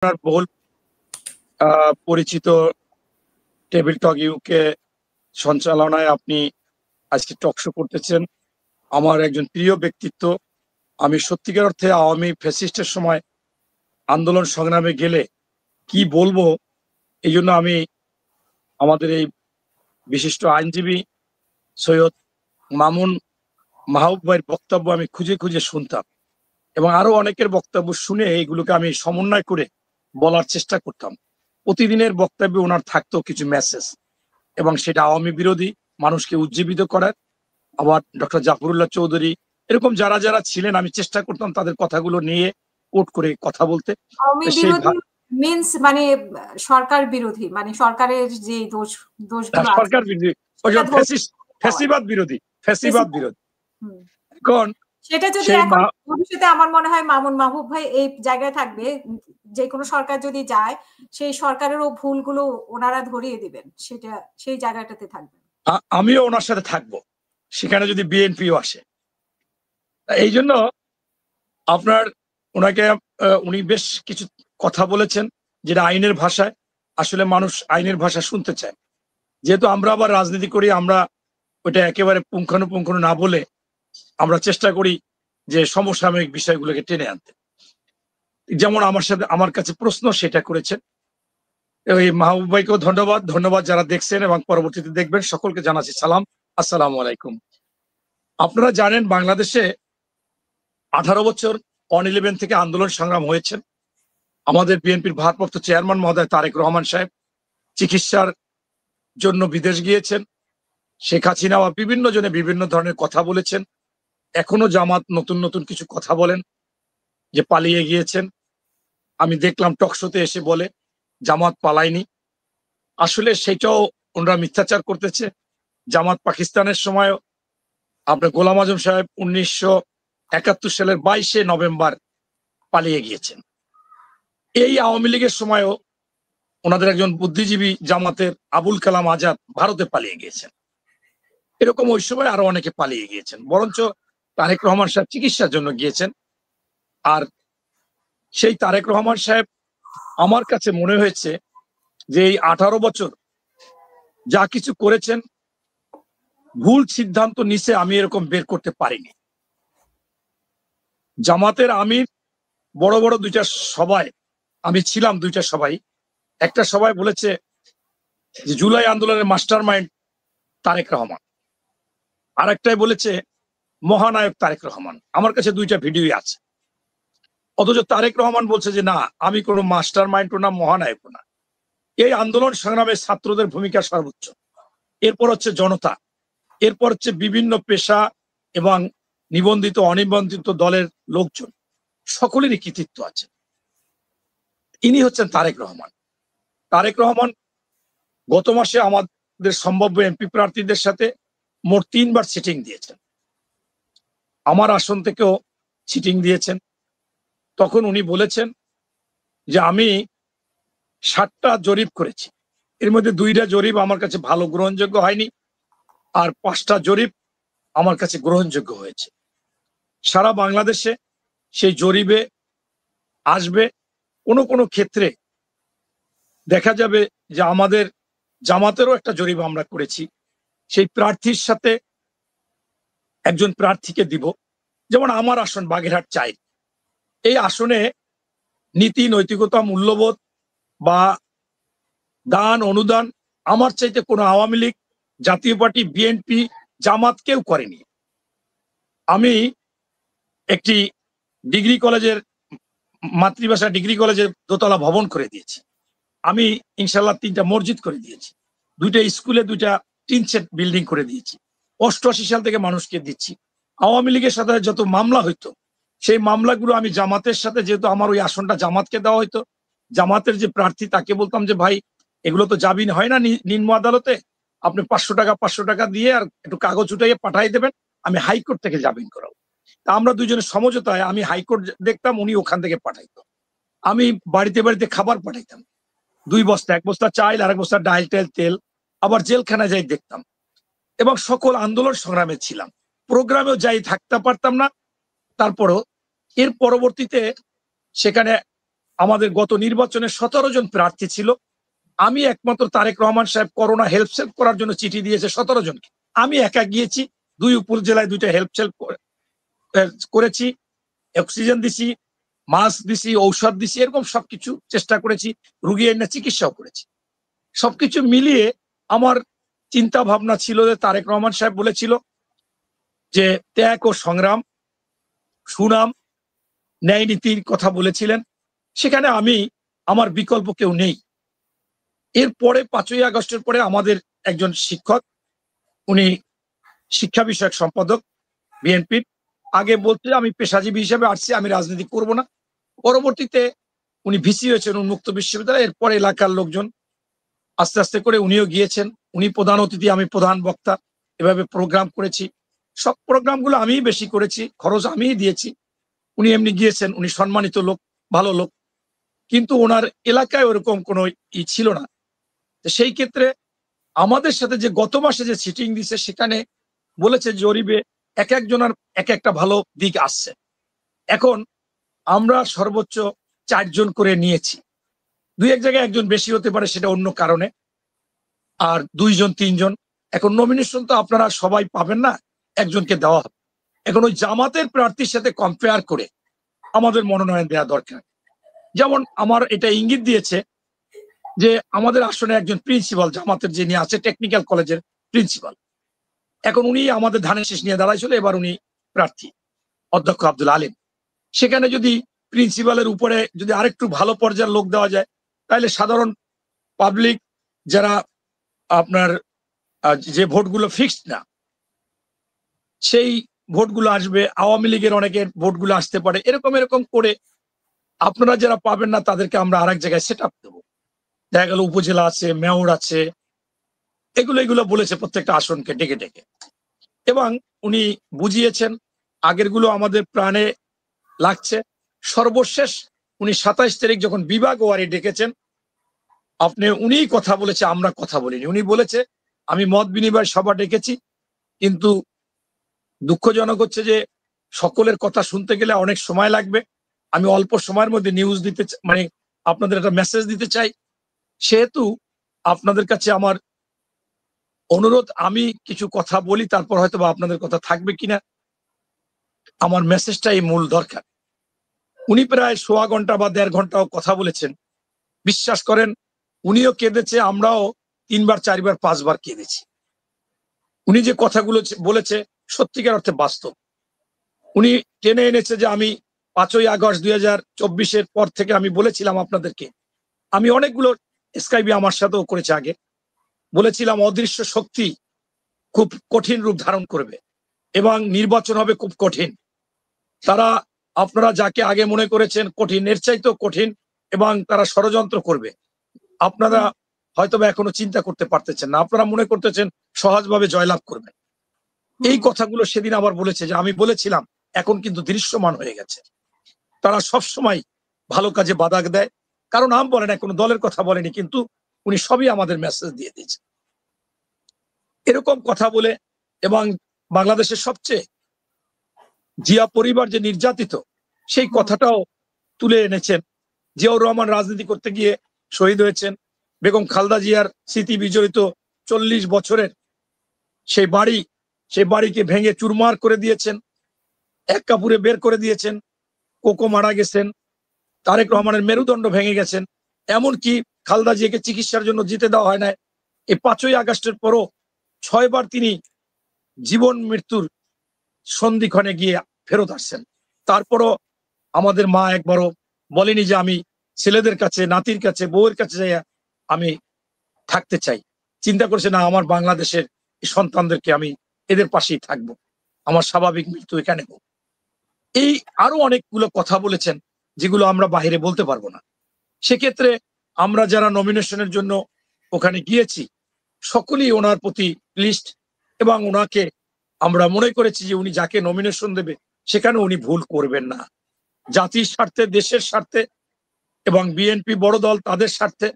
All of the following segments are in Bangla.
আপনার বহুল পরিচিত টেবিল টক ইউকে সঞ্চালনায় আপনি আজকে টক শো করতেছেন। আমার একজন প্রিয় ব্যক্তিত্ব। আমি সত্যিকার অর্থে আওয়ামী ফ্যাসিস্টের সময় আন্দোলন সংগ্রামে গেলে কি বলবো, এই জন্য আমি আমাদের এই বিশিষ্ট আইনজীবী সৈয়দ মামুন মাহবুব ভাইয়ের বক্তব্য আমি খুঁজে খুঁজে শুনতাম এবং আরো অনেকের বক্তব্য শুনে এইগুলোকে আমি সমন্বয় করে বলার চেষ্টা করতাম। প্রতিদিনের বক্তব্যে ওনার থাকতো কিছু মেসেজ এবং সেটা আওয়ামী বিরোধী, মানুষকে উজ্জীবিত করার। আবার ডক্টর জাফরুল্লাহ চৌধুরী, এরকম যারা যারা ছিলেন আমি চেষ্টা করতাম তাদের কথাগুলো নিয়ে কোট করে কথা বলতে। আওয়ামী বিরোধী মিন্স মানে সরকার বিরোধী, মানে সরকারের যে দোষগুলো আছে, সরকার বিরোধী, ফ্যাসিবাদ বিরোধী, ফ্যাসিবাদ বিরোধী। এখন সেটা যদি এখন ভবিষ্যতে আমার মনে হয় মামুন মাহবুব ভাই এই জায়গায় থাকবে, যে কোনো সরকার যদি যায় সেই সরকারেরও ভুলগুলো ওনারা ধরিয়ে দিবেন, সেটা সেই জায়গাটাতে থাকবে। আমিও ওনার সাথে থাকবো সেখানে যদি বিএনপিও আসে। এই জন্য আপনার ওনাকে উনি বেশ কিছু কথা বলেছেন যেটা আইনের ভাষায়, আসলে মানুষ আইনের ভাষা শুনতে চায়। যেহেতু আমরা আবার রাজনীতি করি, আমরা ওইটা একেবারে পুঙ্খানুপুঙ্খ না বলে আমরা চেষ্টা করি যে সমসাময়িক বিষয়গুলোকে টেনে আনতে। যেমন আমার কাছে প্রশ্ন সেটা করেছেন। ওই মাহবুব ভাইকেও ধন্যবাদ যারা দেখছেন এবং পরবর্তীতে দেখবেন, সকলকে জানাচ্ছি সালাম, আসসালামু আলাইকুম। আপনারা জানেন বাংলাদেশে 18 বছর 111 থেকে আন্দোলন সংগ্রাম হয়েছে। আমাদের বিএনপির ভারপ্রাপ্ত চেয়ারম্যান মহোদয় তারেক রহমান সাহেব চিকিৎসার জন্য বিদেশ গিয়েছেন। শেখ হাসিনা বিভিন্ন জনে বিভিন্ন ধরনের কথা বলেছেন। এখনো জামাত নতুন নতুন কিছু কথা বলেন যে পালিয়ে গিয়েছেন। আমি দেখলাম টকশোতে এসে বলে জামাত পালায়নি। আসলে সেটাও ওনারা মিথ্যাচার করতেছে। জামাত পাকিস্তানের সময়ও আপনার গোলাম আজম সাহেব 1971 সালের 22শে নভেম্বর পালিয়ে গিয়েছেন। এই আওয়ামী লীগের সময়ও ওনাদের একজন বুদ্ধিজীবী জামাতের আবুল কালাম আজাদ ভারতে পালিয়ে গিয়েছেন। এরকম ওই সময় আরো অনেকে পালিয়ে গিয়েছেন। বরঞ্চ তারেক রহমান সাহেব চিকিৎসার জন্য গিয়েছেন। আর সেই তারেক রহমান সাহেব আমার কাছে মনে হয়েছে যে এই 18 বছর যা কিছু করেছেন, ভুল সিদ্ধান্ত নিচে আমি এরকম বের করতে পারিনি। জামাতের আমির বড় বড় দুইটা সভায় আমি ছিলাম, দুইটা সভায়। একটা সভায় বলেছে যে জুলাই আন্দোলনের মাস্টার মাইন্ড তারেক রহমান, আর একটাই বলেছে মহানায়ক তারেক রহমান। আমার কাছে দুইটা ভিডিও আছে। অথচ তারেক রহমান বলছে যে না, আমি কোনো মাস্টার মাইন্ডও না, মহানায়কও না। এই আন্দোলন সংগ্রামে ছাত্রদের ভূমিকা সর্বোচ্চ, এরপর হচ্ছে জনতা, এরপর হচ্ছে বিভিন্ন পেশা এবং নিবন্ধিত অনিবন্ধিত দলের লোকজন, সকলেরই কৃতিত্ব আছে। ইনি হচ্ছেন তারেক রহমান। তারেক রহমান গত মাসে আমাদের সম্ভাব্য এমপি প্রার্থীদের সাথে মোট 3 বার সিটিং দিয়েছেন। আমার আসন থেকেও সিটিং দিয়েছেন। তখন উনি বলেছেন যে আমি 7টা জরিপ করেছি, এর মধ্যে 2টা জরিপ আমার কাছে ভালো গ্রহণযোগ্য হয়নি, আর 5টা জরিপ আমার কাছে গ্রহণযোগ্য হয়েছে। সারা বাংলাদেশে সেই জরিপে আসবে। কোনো কোনো ক্ষেত্রে দেখা যাবে যে আমাদের জামাতেরও একটা জরিপ আমরা করেছি, সেই প্রার্থীর সাথে একজন প্রার্থীকে দিব। যেমন আমার আসন বাগেরহাট 4, এই আসনে নীতি নৈতিকতা মূল্যবোধ বা দান অনুদান আমার চাইতে কোনো আওয়ামী লীগ, জাতীয় পার্টি, বিএনপি, জামাত কেউ করেনি। আমি একটি ডিগ্রি কলেজের, মাতৃভাষা ডিগ্রি কলেজের দোতলা ভবন করে দিয়েছি। আমি ইনশাল্লাহ 3টা মসজিদ করে দিয়েছি। 2টা স্কুলে 2টা টিন সেট বিল্ডিং করে দিয়েছি। 88 সাল থেকে মানুষকে দিচ্ছি। আওয়ামী লীগের সাথে যত মামলা হইতো সেই মামলাগুলো আমি জামাতের সাথে, যেহেতু আমার ওই আসনটা জামাতকে দেওয়া হইতো, জামাতের যে প্রার্থী তাকে বলতাম যে ভাই এগুলো তো জামিন হয় না নিম্ন আদালতে, আপনি 500 টাকা দিয়ে আর একটু কাগজ উঠাইয়ে পাঠাই দেবেন, আমি হাইকোর্ট থেকে জামিন করাবো। তা আমরা দুজনের সমঝোতায় আমি হাইকোর্ট দেখতাম, উনি ওখান থেকে পাঠাইতো। আমি বাড়িতে বাড়িতে খাবার পাঠাইতাম, 2 বস্তা, 1 বস্তা চাল আর 1 বস্তা ডাল তেল। আবার জেলখানায় যাই দেখতাম এবং সকল আন্দোলন সংগ্রামে ছিলাম। প্রোগ্রামেও যাই থাকতে পারতাম না, তারপরও এর পরবর্তীতে সেখানে আমাদের গত নির্বাচনে 17 জন প্রার্থী ছিল। আমি একমাত্র তারেক রহমান সাহেব করোনা হেল্প সেল্প করার জন্য চিঠি দিয়েছে 17 জনকে। আমি একা গিয়েছি, 2 উপজেলায় 2টা হেল্প সেল্প করেছি, অক্সিজেন দিছি, মাস্ক দিছি, ঔষধ দিছি, এরকম সবকিছু চেষ্টা করেছি, রুগী এনে চিকিৎসাও করেছি। সবকিছু মিলিয়ে আমার চিন্তা ভাবনা ছিল যে তারেক রহমান সাহেব বলেছিল যে ত্যাগ ও সংগ্রাম, সুনাম, ন্যায় নীতির কথা বলেছিলেন। সেখানে আমি আমার বিকল্প কেউ নেই। এরপরে 5ই আগস্টের পরে আমাদের একজন শিক্ষক, উনি শিক্ষা বিষয়ক সম্পাদক বিএনপির, আগে বলতে আমি পেশাজীবী হিসেবে আসছি, আমি রাজনীতি করব না। পরবর্তীতে উনি ভিসি হয়েছেন উন্মুক্ত বিশ্ববিদ্যালয়। এরপরে এলাকার লোকজন আস্তে আস্তে করে উনিও গিয়েছেন। উনি প্রধান অতিথি, আমি প্রধান বক্তা, এভাবে প্রোগ্রাম করেছি। সব প্রোগ্রামগুলো আমিই বেশি করেছি, খরচ আমিই দিয়েছি। উনি এমনি গিয়েছেন, উনি সম্মানিত লোক, ভালো লোক, কিন্তু ওনার এলাকায় ওরকম কোনো ছিল না। সেই ক্ষেত্রে আমাদের সাথে যে গত মাসে যে সিটিং দিছে সেখানে বলেছে জরিপে এক একজনের এক একটা ভালো দিক আসছে। এখন আমরা সর্বোচ্চ 4 জন করে নিয়েছি। 2-1 জায়গায় একজন বেশি হতে পারে, সেটা অন্য কারণে, আর 2 জন 3 জন। এখন নমিনেশন তো আপনারা সবাই পাবেন না, একজনকে দেওয়া হবে। এখন ওই জামাতের প্রার্থীর সাথে কম্পেয়ার করে আমাদের মনোনয়ন দেওয়া দরকার। যেমন আমার এটা ইঙ্গিত দিয়েছে যে আমাদের আসনে একজন প্রিন্সিপাল, জামাতের যিনি আছে টেকনিক্যাল কলেজের প্রিন্সিপাল, এখন উনি আমাদের ধানের শীষ নিয়ে দাঁড়াইছিল, এবার উনি প্রার্থী অধ্যক্ষ আব্দুল আলিম। সেখানে যদি প্রিন্সিপালের উপরে যদি আরেকটু ভালো পর্যায়ের লোক দেওয়া যায়, তাহলে সাধারণ পাবলিক যারা আপনার যে ভোটগুলো ফিক্সড না, সেই ভোটগুলো আসবে, আওয়ামী লীগের অনেকের ভোটগুলো আসতে পারে, এরকম এরকম করে আপনারা যারা পাবেন না তাদেরকে আমরা আরেক জায়গায় সেট আপ দেবো। দেখা গেল উপজেলা আছে, মেয়র আছে, এগুলো বলেছে প্রত্যেকটা আসনকে ডেকে ডেকে, এবং উনি বুঝিয়েছেন। আগেরগুলো আমাদের প্রাণে লাগছে। সর্বশেষ উনি 27 তারিখ যখন বিভাগ ওয়ারি ডেকেছেন, উনিই কথা বলেছে, আমরা কথা বলিনি। উনি বলেছে আমি মত বিনিময় সভা ডেকেছি, কিন্তু দুঃখজনক হচ্ছে যে সকলের কথা শুনতে গেলে অনেক সময় লাগবে। আমি অল্প সময়ের মধ্যে নিউজ দিতে মানে আপনাদের একটা মেসেজ দিতে চাই। সেহেতু আপনাদের কাছে আমার অনুরোধ, আমি কিছু কথা বলি, তারপর হয়তো বা আপনাদের কথা থাকবে কিনা। আমার মেসেজটাই মূল দরকার। উনি প্রায় 1.25 ঘন্টা বা 1.5 ঘন্টাও কথা বলেছেন। বিশ্বাস করেন, উনিও কেঁদেছে, আমরাও 3 বার 4 বার 5 বার কেঁদেছি। উনি যে কথাগুলো বলেছে সত্যিকার অর্থে বাস্তব। উনি টেনে এনেছে যে আমি 5ই আগস্ট 2024-এর পর থেকে আমি বলেছিলাম আপনাদেরকে, আমি অনেকগুলো স্কাইবি আমার সাথেও করেছে আগে, বলেছিলাম অদৃশ্য শক্তি খুব কঠিন রূপ ধারণ করবে এবং নির্বাচন হবে খুব কঠিন। তারা, আপনারা যাকে আগে মনে করেছেন কঠিন, এর চাইতেও কঠিন, এবং তারা ষড়যন্ত্র করবে। আপনারা হয়তোবা এখনো চিন্তা করতে পারতেছেন না, আপনারা মনে করতেছেন সহজভাবে জয়লাভ করবেন। এই কথাগুলো সেদিন আবার বলেছে যে আমি বলেছিলাম, এখন কিন্তু দৃশ্যমান হয়ে গেছে। তারা সবসময় ভালো কাজে বাধা দেয়, কারণ নাম বলে না, কোনো দলের কথা বলেনি, কিন্তু উনি সবই আমাদের মেসেজ দিয়ে দিয়েছে। এরকম কথা বলে, এবং বাংলাদেশের সবচেয়ে জিয়া পরিবার যে নির্যাতিত, সেই কথাটাও তুলে এনেছেন। জিয়াউর রহমান রাজনীতি করতে গিয়ে শহীদ হয়েছেন। বেগম খালেদা জিয়ার স্মৃতি বিজড়িত 40 বছরের সেই বাড়িকে ভেঙে চুরমার করে দিয়েছেন, এক কাপুরে বের করে দিয়েছেন। কোকো মারা গেছেন, তারেক রহমানের মেরুদণ্ড ভেঙে গেছেন, এমনকি খালেদা জিয়াকে চিকিৎসার জন্য যেতে দেওয়া হয় না। এই 5ই আগস্টের পরও 6 বার তিনি জীবন মৃত্যুর সন্ধিক্ষণে গিয়ে ফেরত আসছেন। তারপরও আমাদের মা একবারও বলেনি যে আমি ছেলেদের কাছে, নাতির কাছে, বউয়ের কাছে যাইয়া আমি থাকতে চাই। চিন্তা করছে না, আমার বাংলাদেশের সন্তানদেরকে আমি এদের পাশেই থাকবো, আমার স্বাভাবিক মৃত্যু এখানে হোক। এই আরো অনেকগুলো কথা বলেছেন যেগুলো আমরা বাহিরে বলতে পারবো না। সেক্ষেত্রে আমরা যারা নমিনেশনের জন্য ওখানে গিয়েছি সকলেই ওনার প্রতি লিস্ট, এবং ওনাকে আমরা মনে করেছি যে উনি যাকে নমিনেশন দেবে সেখানে উনি ভুল করবেন না। জাতির স্বার্থে, দেশের স্বার্থে, এবং বিএনপি বড় দল তাদের স্বার্থে,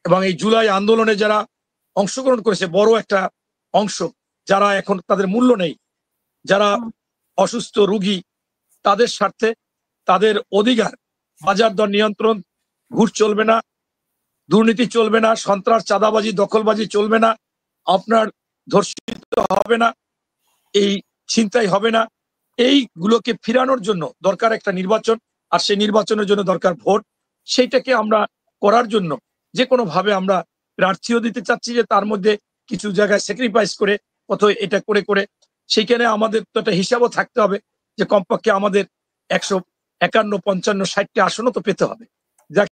এবং এই জুলাই আন্দোলনে যারা অংশগ্রহণ করেছে বড় একটা অংশ, যারা এখন তাদের মূল্য নেই, যারা অসুস্থ রোগী, তাদের স্বার্থে, তাদের অধিকার বাজার দর নিয়ন্ত্রণ, ঘুষ চলবে না, দুর্নীতি চলবে না, সন্ত্রাস, চাঁদাবাজি, দখলবাজি চলবে না, আপনার ধর্ষিত হবে না, এই ছিনতাই হবে না। এইগুলোকে ফিরানোর জন্য দরকার একটা নির্বাচন, আর সেই নির্বাচনের জন্য দরকার ভোট। সেইটাকে আমরা করার জন্য যে কোনো ভাবে আমরা প্রার্থীও দিতে চাচ্ছি, যে তার মধ্যে কিছু জায়গায় স্যাক্রিফাইস করে অথবা এটা করে করে সেইখানে আমাদের তো একটা হিসাবও থাকতে হবে যে কমপক্ষে আমাদের 151, 55, 60টা আসনও তো পেতে হবে।